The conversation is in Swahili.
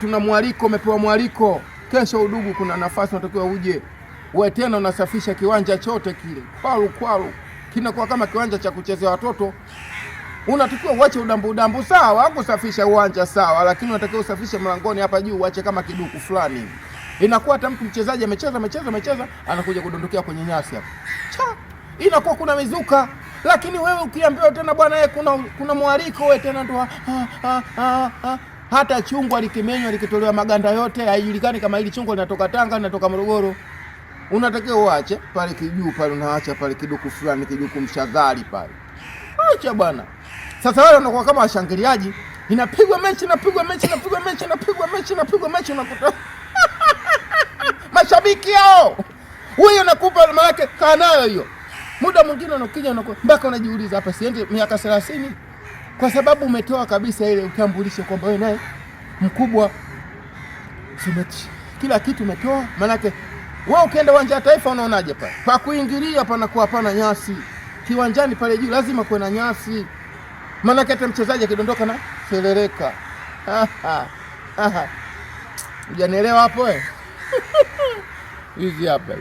Tuna mwaliko, umepewa mwaliko. Kesho Udugu kuna nafasi unatakiwa uje. Wewe tena unasafisha kiwanja chote kile. Kwalu. Kinakuwa kama kiwanja cha kuchezea watoto. Unatakiwa uache udambu sawa, kusafisha uwanja sawa, lakini unatakiwa usafishe mlangoni hapa juu uache kama kiduku fulani. Inakuwa hata mtu mchezaji amecheza anakuja kudondokea kwenye nyasi hapo. Inakuwa kuna mizuka. Lakini wewe ukiambiwa tena bwana kuna mwaliko wewe tena ndo hata chungwa likimenywa likitolewa maganda yote haijulikani kama hili chungwa linatoka Tanga linatoka Morogoro. Unatakiwa uache pale kijuu pale, unaacha pale kiduku fulani, kiduku mshadhari pale. Acha bwana. Sasa wale wanakuwa kama washangiliaji, inapigwa mechi unakuta mashabiki hao. Wewe unakupa maana yake kaa nayo hiyo. Muda mwingine unakija mpaka unajiuliza hapa siende miaka 30 kwa sababu umetoa kabisa ile utambulisho kwamba wewe naye mkubwa. Simechi. Kila kitu umetoa. Maana yake wewe ukienda uwanja wa Taifa unaonaje pale? Pa kuingilia panakuwa hapana nyasi. Kiwanjani pale juu lazima kuwe na nyasi. Maana yake hata mchezaji akidondoka na seleleka. Hujanielewa hapo wewe? Hizi hapa.